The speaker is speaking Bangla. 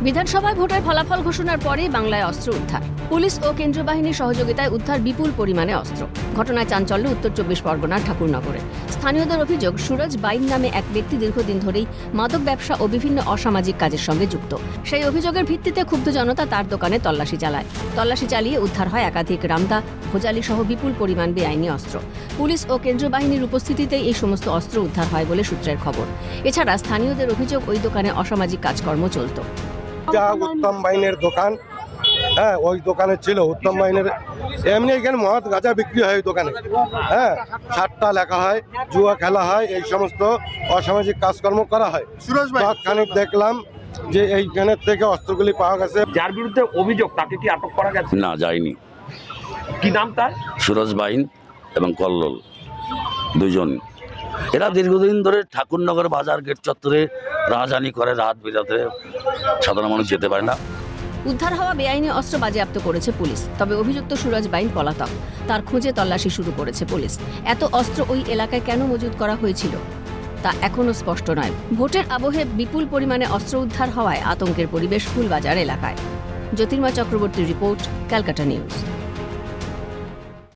বিধানসভায় ভোটের ফলাফল ঘোষণার পরেই বাংলায় অস্ত্র উদ্ধার। পুলিশ ও কেন্দ্রীয় বাহিনীর সহযোগিতায় উদ্ধার বিপুল পরিমাণে অস্ত্র। ঘটনায় চাঞ্চল্য উত্তর 24 পরগনার ঠাকুরনগরে। স্থানীয়দের অভিযোগ, সুরজ বাইন নামে এক ব্যক্তি দীর্ঘদিন ধরেই মাদক ব্যবসা ও বিভিন্ন অসামাজিক কাজের সঙ্গে যুক্ত। সেই অভিযোগের ভিত্তিতে ক্ষুব্ধ জনতা তার দোকানে তল্লাশি চালায়। তল্লাশি চালিয়ে উদ্ধার হয় একাধিক রামদা, ভোজালি সহ বিপুল পরিমাণ বেআইনি অস্ত্র। পুলিশ ও কেন্দ্রীয় বাহিনীর উপস্থিতিতেই এই সমস্ত অস্ত্র উদ্ধার হয় বলে সূত্রের খবর। এছাড়া স্থানীয়দের অভিযোগ, ওই দোকানে অসামাজিক কাজকর্ম চলত। উত্তম বাইনের দোকান, হ্যাঁ, ওই দোকানে ছিল উত্তম বাইনের। এমনি এখানে মদ গাঁজা বিক্রি হয় ওই দোকানে, হ্যাঁ, সাতটা লেখা হয়, জুয়া খেলা হয়, এই সমস্ত অসামাজিক কাজকর্ম করা হয়। তৎক্ষণিক দেখলাম যে এইখানের থেকে অস্ত্রগুলি পাওয়া গেছে। যার বিরুদ্ধে অভিযোগ তাকে কি আটক করা গেছে? না, যায়নি। কি নাম তার? সুরজ বাইন এবং কল্লোল, দুজন। এরা দীর্ঘদিন ধরে ঠাকুরনগর বাজার গেট চত্বরে রাহাজানি করে, রাত বিরাতে সাধারণ মানুষ যেতে পারে না। উদ্ধার হওয়া বেআইনি অস্ত্র বাজেয়াপ্ত করেছে পুলিশ। তবে অভিযুক্ত সুরজ বাইন পলাতক। তার খোঁজে তল্লাশি শুরু করেছে পুলিশ। এত অস্ত্র ওই এলাকায় কেন মজুত করা হয়েছিল তা এখনও স্পষ্ট নয়। ভোটের আবহে বিপুল পরিমাণে অস্ত্র উদ্ধার হওয়ায় আতঙ্কের পরিবেশ ফুলবাজার এলাকায়। জ্যোতির্ময় চক্রবর্তীর রিপোর্ট, ক্যালকাটা নিউজ।